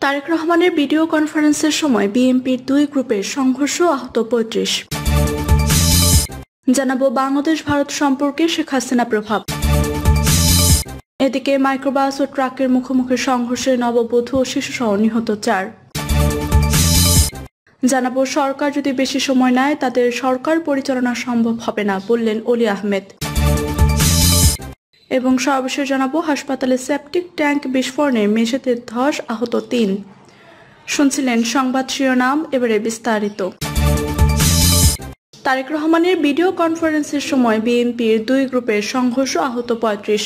তারেক রহমানের ভিডিও কনফারেন্সের সময় বিএনপির দুই গ্রুপের সংঘর্ষ, আহত ৩৫। জানাবো বাংলাদেশ ভারত সম্পর্কে শেখ হাসিনা প্রভাব। এদিকে মাইক্রোবাস ও ট্রাকের মুখোমুখি সংঘর্ষে নববধূ ও শিশুসহ নিহত ৪। জানাবো সরকার যদি বেশি সময় নেয় তাদের সরকার পরিচালনা সম্ভব হবে না, বললেন অলি আহমেদ। এবং সর্বশেষ জানাবো হাসপাতালে সেপটিক ট্যাঙ্ক বিস্ফোরণে মেঝেতে ধস, আহত ৩। শুনছিলেন সংবাদ শিরোনাম, এবারে বিস্তারিত। তারেক রহমানের ভিডিও কনফারেন্সের সময় বিএনপির দুই গ্রুপের সংঘর্ষ, আহত ৩৫।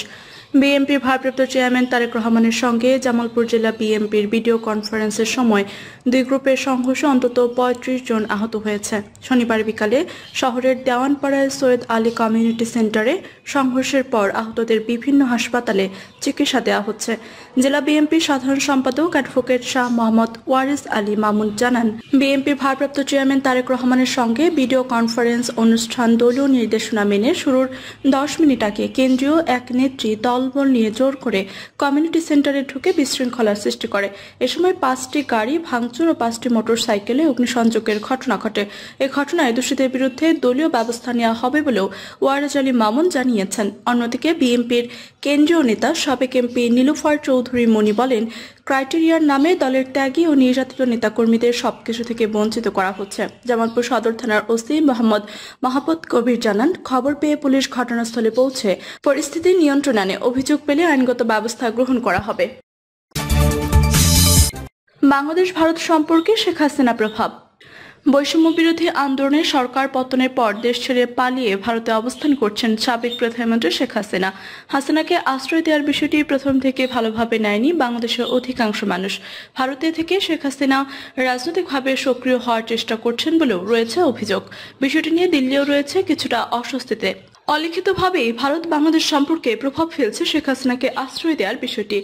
বিএনপির ভারপ্রাপ্ত চেয়ারম্যান তারেক রহমানের সঙ্গে জামালপুর জেলা বিএনপির ভিডিও কনফারেন্সের সময় দুই গ্রুপের সংঘর্ষে অন্তত ৩৫ জন আহত হয়েছে। শনিবার বিকালে শহরের দেওয়ানপাড়ায় সৈয়দ আলী কমিউনিটি সেন্টারে সংঘর্ষের পর আহতদের বিভিন্ন হাসপাতালে চিকিৎসা দেওয়া হচ্ছে। জেলা বিএনপির সাধারণ সম্পাদক অ্যাডভোকেট শাহ মোহাম্মদ ওয়ারিস আলী মামুন জানান, বিএনপির ভারপ্রাপ্ত চেয়ারম্যান তারেক রহমানের সঙ্গে ভিডিও কনফারেন্স অনুষ্ঠান দলীয় নির্দেশনা মেনে শুরুর ১০ মিনিট আগে কেন্দ্রীয় এক নেত্রী দলবল নিয়ে জোর করে কমিউনিটি সেন্টারে ঢুকে বিশৃঙ্খলার সৃষ্টি করে। এ সময় ৫টি গাড়ি ভাঙচুর ও ৫টি মোটরসাইকেলে অগ্নিসংযোগের ঘটনা ঘটে। এ ঘটনায় দোষীদের বিরুদ্ধে দলীয় ব্যবস্থা নেওয়া হবে বলেও ওয়ারিস আলী মামুন জানিয়েছেন। অন্যদিকে বিএনপির কেন্দ্রীয় নেতা সাবেক এমপি নীলুফার চৌধুরী মনি বলেন, ক্রাইটেরিয়ার নামে দলের ত্যাগী ও নির্যাতিত নেতাকর্মীদের সবকিছু থেকে বঞ্চিত করা হচ্ছে। জামালপুর সদর থানার ওসি মোহাম্মদ মাহবুব কবির জানান, খবর পেয়ে পুলিশ ঘটনাস্থলে পৌঁছে পরিস্থিতি নিয়ন্ত্রণে আনে। অভিযোগ পেলে আইনগত ব্যবস্থা গ্রহণ করা হবে। বাংলাদেশ ভারত সম্পর্কে শেখ হাসিনা প্রভাব। বৈষম্য বিরোধী আন্দোলনে সরকার পতনের পর দেশ ছেড়ে পালিয়ে ভারতে অবস্থান করছেন সাবেক প্রধানমন্ত্রী শেখ হাসিনা। হাসিনাকে আশ্রয় দেওয়ার বিষয়টি প্রথম থেকে ভালোভাবে নেয়নি বাংলাদেশের অধিকাংশ মানুষ। ভারতে থেকে শেখ হাসিনা রাজনৈতিকভাবে সক্রিয় হওয়ার চেষ্টা করছেন বলেও রয়েছে অভিযোগ। বিষয়টি নিয়ে দিল্লিও রয়েছে কিছুটা অস্বস্তিতে। অলিখিতভাবেই ভারত বাংলাদেশ সম্পর্কে প্রভাব ফেলছে শেখ হাসিনাকে আশ্রয় দেওয়ার বিষয়টি।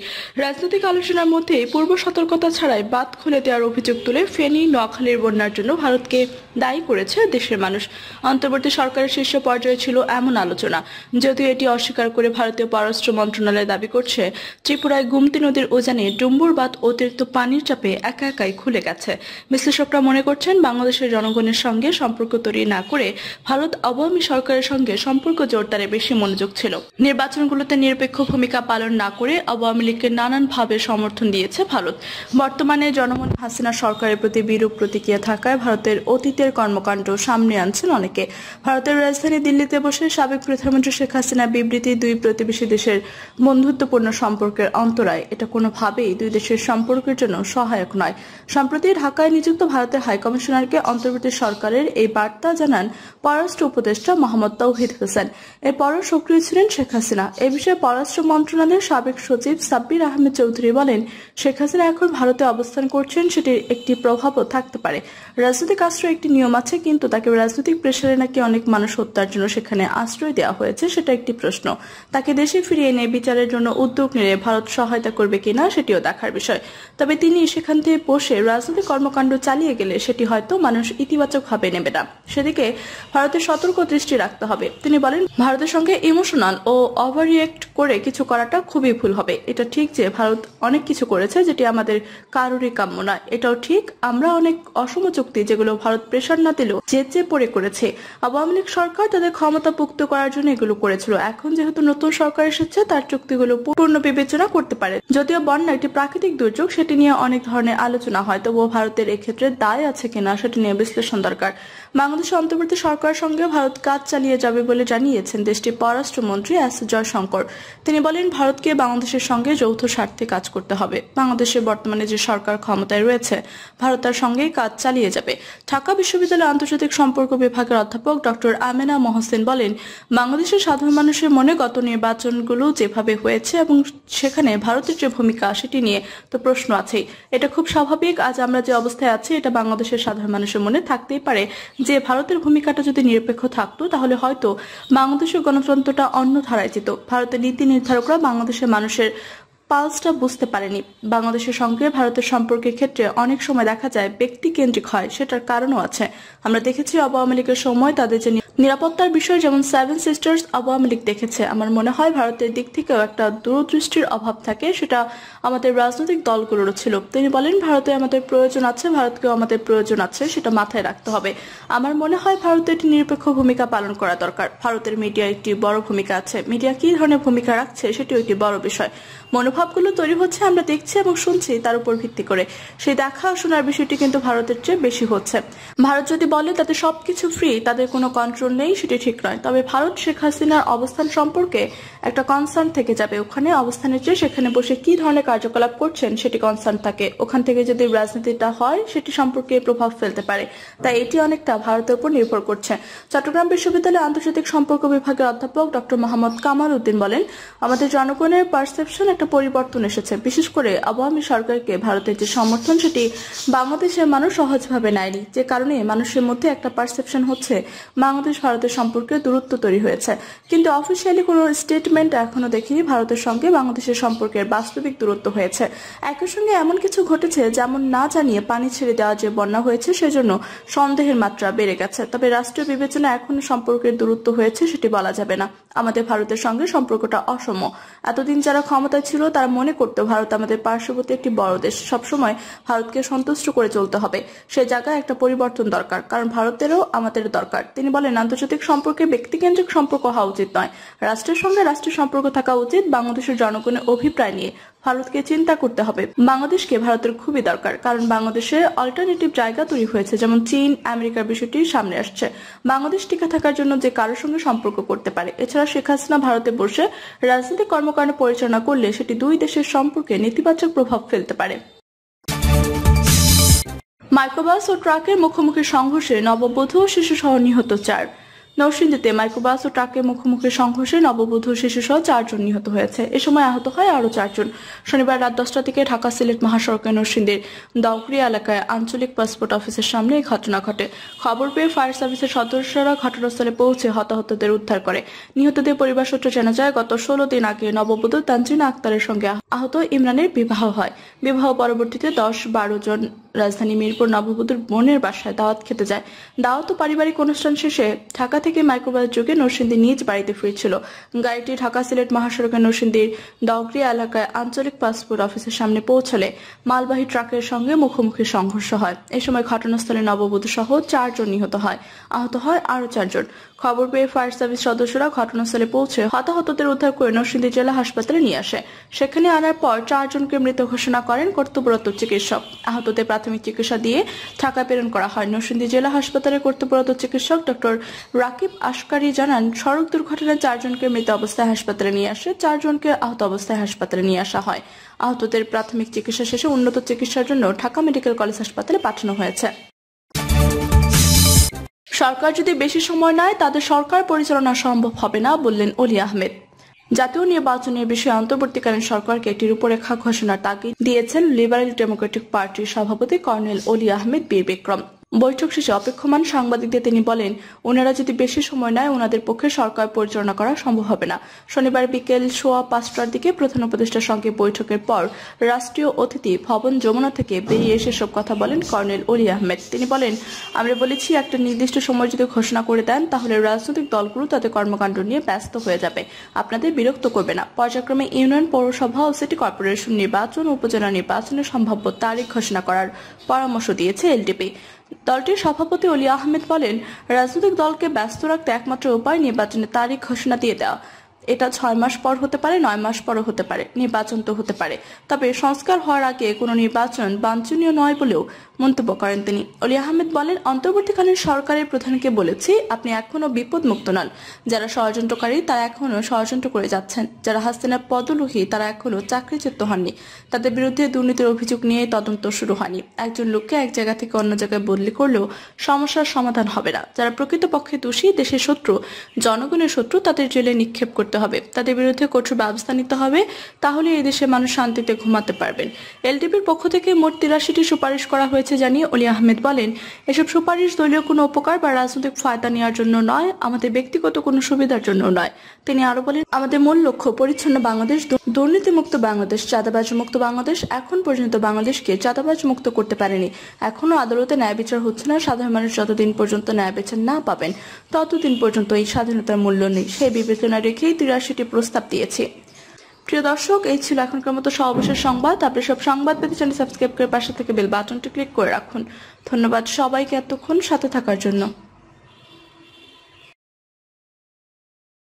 রাজনৈতিক আলোচনার মধ্যে পূর্ব সতর্কতা ছাড়াই বাঁধ খুলে দেওয়ার অভিযোগ তুলে ফেনী, নোয়াখালীর বন্যার জন্য ভারতকে দায়ী করেছে দেশের মানুষ। অন্তর্বর্তী সরকারের শীর্ষ পর্যায়ে ছিল এমন আলোচনা, যদিও এটি অস্বীকার করে ভারতীয় পররাষ্ট্র মন্ত্রণালয় দাবি করছে ত্রিপুরায় গুমতি নদীর উজানে ডুম্বুর বাঁধ অতিরিক্ত পানির চাপে একা একাই খুলে গেছে। বিশ্লেষকরা মনে করছেন, বাংলাদেশের জনগণের সঙ্গে সম্পর্ক তৈরি না করে ভারত আওয়ামী সরকারের সঙ্গে সম্পর্ক জোরদারে বেশি মনোযোগ ছিল। নির্বাচনগুলোতে নিরপেক্ষ ভূমিকা পালন না করে আওয়ামী লীগকে নানানভাবে সমর্থন দিয়েছে ভারত। বর্তমানে জনমনে হাসিনা সরকারের প্রতি বিরূপ প্রতিক্রিয়া থাকায় ভারতের অতীতের কর্মকাণ্ড সামনে আনছেন অনেকে। ভারতের রাজধানী দিল্লিতে বসে সাবেক প্রধানমন্ত্রী শেখ হাসিনা বিবৃতি, দুই প্রতিবেশী দেশের বন্ধুত্বপূর্ণ সম্পর্কের অন্তরায়, এটা কোনোভাবেই দুই দেশের সম্পর্কের জন্য সহায়ক নয়। সম্প্রতি ঢাকায় নিযুক্ত ভারতের হাইকমিশনারকে অন্তর্বর্তী সরকারের এই বার্তা জানান পররাষ্ট্র উপদেষ্টা মোহাম্মদ তৌহিদ হোসেন। এরপরও সক্রিয় ছিলেন শেখ হাসিনা। এ বিষয়ে পররাষ্ট্র মন্ত্রণালয়ের সাবেক সচিব সাব্বির আহমেদ চৌধুরী বলেন, শেখ হাসিনা এখন ভারতে অবস্থান করছেন, সেটির একটি প্রভাবও থাকতে পারে। রাজনৈতিক আশ্রয় একটি নিয়ম আছে, কিন্তু তাকে রাজনৈতিক প্রেসারে নাকি অনেক মানুষ হত্যার জন্য সেখানে আশ্রয় দেওয়া হয়েছে, সেটা একটি প্রশ্ন। তাকে দেশে ফিরিয়ে এনে বিচারের জন্য উদ্যোগ নিলে ভারত সহায়তা করবে কিনা সেটিও দেখার বিষয়। তবে তিনি সেখান থেকে বসে রাজনৈতিক কর্মকাণ্ড চালিয়ে গেলে সেটি হয়তো মানুষ ইতিবাচকভাবে নেবে না। সেদিকে ভারতের সতর্ক দৃষ্টি রাখতে হবে। তিনি বলেন, ভারতের সঙ্গে ইমোশনাল ও ওভার রিয়েক্ট করে কিছু করাটা খুবই ভুল হবে। এটা ঠিক যে ভারত অনেক কিছু করেছে যেটি আমাদের কারোরই কাম্য নয়। এটাও ঠিক, আমরা অনেক অসম চুক্তি যেগুলো ভারত প্রেশার না দিলেও চেঁচে পড়ে করেছে। আওয়ামী লীগ সরকার তাদের ক্ষমতা পুক্ত করার জন্য এগুলো করেছিল। এখন যেহেতু নতুন সরকার এসেছে, তার চুক্তিগুলো পূর্ণ বিবেচনা করতে পারে। যদিও বন্যা একটি প্রাকৃতিক দুর্যোগ, সেটি নিয়ে অনেক ধরনের আলোচনা হয়, তবুও ভারতের এক্ষেত্রে দায় আছে কিনা সেটি নিয়ে বিশ্লেষণ দরকার। বাংলাদেশের অন্তর্বর্তী সরকারের সঙ্গে ভারত কাজ চালিয়ে যাবে বলে জানিয়েছেন দেশটির পররাষ্ট্রমন্ত্রী এস জয়শঙ্কর। তিনি বলেন, ভারতকে বাংলাদেশের সঙ্গে যৌথ স্বার্থে কাজ করতে হবে। বাংলাদেশের বর্তমানে যে সরকার ক্ষমতায় রয়েছে, ভারত তার সঙ্গেই কাজ চালিয়ে যাবে। ঢাকা বিশ্ববিদ্যালয়ের আন্তর্জাতিক সম্পর্ক বিভাগের অধ্যাপক ডক্টর আমেনা মহসিন বলেন, বাংলাদেশের সাধারণ মানুষের মনে গত নির্বাচনগুলো যেভাবে হয়েছে এবং সেখানে ভারতের যে ভূমিকা, সেটি নিয়ে তো প্রশ্ন আছেই। এটা খুব স্বাভাবিক। আজ আমরা যে অবস্থায় আছি, এটা বাংলাদেশের সাধারণ মানুষের মনে থাকতেই পারে যে ভারতের ভূমিকাটা যদি নিরপেক্ষ থাকতো, তাহলে হয়তো বাংলাদেশের গণতন্ত্রটা অন্য ধারায় যেত। ভারতের নীতি নির্ধারকরা বাংলাদেশের মানুষের পালসটা বুঝতে পারেনি। বাংলাদেশের সঙ্গে ভারতের সম্পর্কের ক্ষেত্রে অনেক সময় দেখা যায় ব্যক্তি কেন্দ্রিক হয়, সেটার কারণও আছে। আমরা দেখেছি আওয়ামী লীগের সময় তাদের যে নিরাপত্তার বিষয়, যেমন সেভেন সিস্টার্স আওয়ামী লীগ দেখেছে। আমার মনে হয় ভারতের দিক থেকেও একটা দূরদৃষ্টির অভাব থাকে, সেটা আমাদের রাজনৈতিক দলগুলোরও ছিল। তিনি বলেন ভারতে আমাদের প্রয়োজন আছে, ভারতকেও আমাদের প্রয়োজন আছে, সেটা মাথায় রাখতে হবে। আমার মনে হয় ভারতের একটি নিরপেক্ষ ভূমিকা পালন করা দরকার। ভারতের মিডিয়া একটি বড় ভূমিকা আছে, মিডিয়া কি ধরনের ভূমিকা রাখছে সেটিও একটি বড় বিষয়। মনোভাবগুলো তৈরি হচ্ছে, আমরা দেখছি এবং শুনছি, তার উপর ভিত্তি করে সেই দেখা শোনার বিষয়টি কিন্তু ভারতের চেয়ে বেশি হচ্ছে। ভারত যদি বলে তাতে সবকিছু ফ্রি, তাদের কোনো কন্ট্রোল নেই, সেটি ঠিক নয়। তবে ভারত শেখ হাসিনার অবস্থান সম্পর্কে একটা কনসার্ন থেকে যাবে। ওখানে অবস্থানের চেয়ে সেখানে বসে কি ধরনের কার্যকলাপ করছেন সেটি কনসার্ন থাকে। ওখান থেকে যদি রাজনীতিটা হয় সেটি সম্পর্কে প্রভাব ফেলতে পারে, তাই এটি অনেকটা ভারতের উপর নির্ভর করছে। চট্টগ্রাম বিশ্ববিদ্যালয়ের আন্তর্জাতিক সম্পর্ক বিভাগের অধ্যাপক ডক্টর মোহাম্মদ কামাল উদ্দিন বলেন, আমাদের জনগণের পারসেপশন একটা পরিবর্তন এসেছে। বিশেষ করে আওয়ামী সরকারকে ভারতের যে সমর্থন সেটি বাংলাদেশের মানুষ সহজভাবে নেয়নি, যে কারণে মানুষের মধ্যে একটা পারসেপশন হচ্ছে বাংলাদেশ ভারতের সম্পর্কে দূরত্ব তৈরি হয়েছে। কিন্তু অফিসিয়ালি কোনো স্টেটমেন্ট এখনো দেখিনি ভারতের সঙ্গে বাংলাদেশের সম্পর্কের বাস্তবিক দূরত্ব হয়েছে। একই সঙ্গে এমন কিছু ঘটেছে যেমন না জানিয়ে পানি ছেড়ে দেওয়া যে বন্যা হয়েছে, সেজন্য সন্দেহের মাত্রা বেড়ে গেছে। তবে রাষ্ট্রীয় বিবেচনা এখনো সম্পর্কের দূরত্ব হয়েছে সেটি বলা যাবে না। আমাদের ভারতের সঙ্গে সম্পর্কটা অসম। এতদিন যারা ক্ষমতায় ছিল তারা মনে করতো ভারত আমাদের পার্শ্ববর্তী একটি বড় দেশ, সবসময় ভারতকে সন্তুষ্ট করে চলতে হবে। সে জায়গায় একটা পরিবর্তন দরকার, কারণ ভারতেরও আমাদের দরকার। তিনি বলেন আন্তর্জাতিক সম্পর্কে ব্যক্তিকেন্দ্রিক সম্পর্ক হওয়া উচিত নয়, রাষ্ট্রের সঙ্গে রাষ্ট্রের সম্পর্ক থাকা উচিত। বাংলাদেশের জনগণের অভিপ্রায় নিয়ে ভারতকে চিন্তা করতে হবে। বাংলাদেশকে ভারতের খুবই দরকার, কারণ বাংলাদেশে অল্টারনেটিভ জায়গা তৈরি হয়েছে, যেমন চীন আমেরিকার বিষয়টি সামনে আসছে। বাংলাদেশ টিকে থাকার জন্য যে কারোর সঙ্গে সম্পর্ক করতে পারে। এছাড়া শেখ হাসিনা ভারতে বসে রাজনৈতিক কর্মকাণ্ড পরিচালনা করলে সেটি দুই দেশের সম্পর্কে নেতিবাচক প্রভাব ফেলতে পারে। মাইক্রোবাস ও ট্রাকের মুখোমুখি সংঘর্ষে নববধূ ও শিশু সহ নিহত 4। নরসিংদীতে মাইক্রোবাস ও ট্রাকের মুখোমুখি সংঘর্ষে নববধূ শিশু সহ 4 জন নিহত হয়েছে। এ সময় আহত হয় আরো 4 জন। শনিবার রাত 10টা থেকে ঢাকা সিলেট মহাসড়কের নরসিংদীর দাউকরিয়া এলাকায় আঞ্চলিক পাসপোর্ট অফিসের সামনে এই ঘটনা ঘটে। খবর পেয়ে ফায়ার সার্ভিসের সদস্যরা ঘটনাস্থলে পৌঁছে হতাহতদের উদ্ধার করে। নিহতদের পরিবার সূত্রে জানা যায়, গত 16 দিন আগে নববধূ তানজিনা আক্তারের সঙ্গে আহত ইমরানের বিবাহ হয়। বিবাহ পরবর্তীতে 10-12 জন রাজধানী মিরপুর নববধূর বোনের বাসায় দাওয়াত খেতে যায়। দাওয়াত ও পারিবারিক অনুষ্ঠান শেষে ঢাকা থেকে মাইক্রোবাস যোগে নরসিংদী নিজ বাড়িতে ফিরছিল। গাড়িটি ঢাকা সিলেট মহাসড়কের নরসিংদীর দাউকরিয়া এলাকায় আঞ্চলিক পাসপোর্ট অফিসের সামনে পৌঁছলে মালবাহী ট্রাকের সঙ্গে মুখোমুখি সংঘর্ষ হয়। এ সময় ঘটনাস্থলে নববধূ সহ 4 জন নিহত হয়, আহত হয় আরো 4 জন। খবর পেয়ে ফায়ার সার্ভিস সদস্যরা ঘটনাস্থলে পৌঁছে হতাহতদের উদ্ধার করে নরসিংদী জেলা হাসপাতালে নিয়ে আসে। সেখানে আনার পর 4 জনকে মৃত ঘোষণা করেন কর্তব্যরত চিকিৎসক। আহতদের প্রাথমিক চিকিৎসা দিয়ে ঢাকা প্রেরণ করা হয়। নরসিংদী জেলা হাসপাতালের কর্তব্যরত চিকিৎসক ডক্টর রাকিব আশকারি জানান, সড়ক দুর্ঘটনায় 4 জনকে মৃত অবস্থায় হাসপাতালে নিয়ে আসে, 4 জনকে আহত অবস্থায় হাসপাতালে নিয়ে আসা হয়। আহতদের প্রাথমিক চিকিৎসা শেষে উন্নত চিকিৎসার জন্য ঢাকা মেডিকেল কলেজ হাসপাতালে পাঠানো হয়েছে। সরকার যদি বেশি সময় নেয় তাদের সরকার পরিচালনা সম্ভব হবে না, বললেন অলি আহমেদ। জাতীয় নির্বাচনের বিষয়ে অন্তর্বর্তীকালীন সরকারকে একটি রূপরেখা ঘোষণার তাগিদ দিয়েছেন লিবারেল ডেমোক্রেটিক পার্টির সভাপতি কর্নেল অলি আহমেদ বীর বিক্রম। বৈঠক শেষে অপেক্ষমান সাংবাদিকদের তিনি বলেন, ওনারা যদি বেশি সময় নেয় ওনাদের পক্ষে সরকার পরিচালনা করা সম্ভব হবে না। শনিবার বিকেল 5:15টার দিকে প্রধান উপদেষ্টার সঙ্গে বৈঠকের পর রাষ্ট্রীয় অতিথি ভবন যমুনা থেকে বেরিয়ে এসে সব কথা বলেন কর্নেল অলি আহমেদ। তিনি বলেন, আমরা বলেছি একটা নির্দিষ্ট সময় যদি ঘোষণা করে দেন তাহলে রাজনৈতিক দলগুলো তাদের কর্মকাণ্ড নিয়ে ব্যস্ত হয়ে যাবে, আপনাদের বিরক্ত করবে না। পর্যায়ক্রমে ইউনিয়ন, পৌরসভা ও সিটি কর্পোরেশন নির্বাচন ও উপজেলা নির্বাচনের সম্ভাব্য তারিখ ঘোষণা করার পরামর্শ দিয়েছে এলডিপি। দলটির সভাপতি অলি আহমেদ বলেন, রাজনৈতিক দলকে ব্যস্ত রাখতে একমাত্র উপায় নির্বাচনের তারিখ ঘোষণা দিয়ে দেওয়া। এটা 6 মাস পর হতে পারে, 9 মাস পরও হতে পারে, নির্বাচন তো হতে পারে। তবে সংস্কার হওয়ার আগে কোনো নির্বাচন বাঞ্ছনীয় নয় বলেও মন্তব্য করেন তিনি। অলি আহমেদ বলেন, অন্তর্বর্তীকালীন সরকারের প্রধানকে বলেছি, আপনি এখনো বিপদ মুক্ত নন। যারা ষড়যন্ত্রকারী তারা এখনো ষড়যন্ত্র করে যাচ্ছেন, যারা হাসিনার পদলোহী তারা এখনো চাকরিচ্যুত হননি, তাদের বিরুদ্ধে দুর্নীতির অভিযোগ নিয়ে তদন্ত শুরু হয়নি। একজন লোককে এক জায়গা থেকে অন্য জায়গায় বদলি করলেও সমস্যার সমাধান হবে না। যারা প্রকৃতপক্ষে দোষী, দেশের শত্রু, জনগণের শত্রু, তাদের জেলে নিক্ষেপ করতে করতে হবে, তাদের বিরুদ্ধে কঠোর ব্যবস্থা নিতে হবে, তাহলে এই দেশে মানুষ শান্তিতে ঘুমাতে পারবেন। এলডিপির পক্ষ থেকে মোট 83টি সুপারিশ করা হয়েছে জানিয়ে অলি আহমেদ বলেন, এসব সুপারিশ দলীয় কোনো উপকার বা রাজনৈতিক ফায়দা নেওয়ার জন্য নয়, আমাদের ব্যক্তিগত কোনো সুবিধার জন্য নয়। তিনি আরো বলেন, আমাদের মূল লক্ষ্য পরিচ্ছন্ন বাংলাদেশ, দুর্নীতিমুক্ত বাংলাদেশ, চাঁদাবাজ মুক্ত বাংলাদেশ। এখন পর্যন্ত বাংলাদেশকে চাঁদাবাজ মুক্ত করতে পারেনি। এখনো আদালতে ন্যায় বিচার হচ্ছে না। সাধারণ মানুষ যতদিন পর্যন্ত ন্যায় বিচার না পাবেন ততদিন পর্যন্ত এই স্বাধীনতার মূল্য নেই। সেই বিবেচনা রেখেই 83টি প্রস্তাব দিয়েছে। প্রিয় দর্শক, এই ছিল এখনকার মতো সর্বশেষ সংবাদ। আপনি সব সংবাদ পেতে চ্যানেল সাবস্ক্রাইব করে পাশে থেকে বেল বাটনটি ক্লিক করে রাখুন। ধন্যবাদ সবাইকে এতক্ষণ সাথে থাকার জন্য।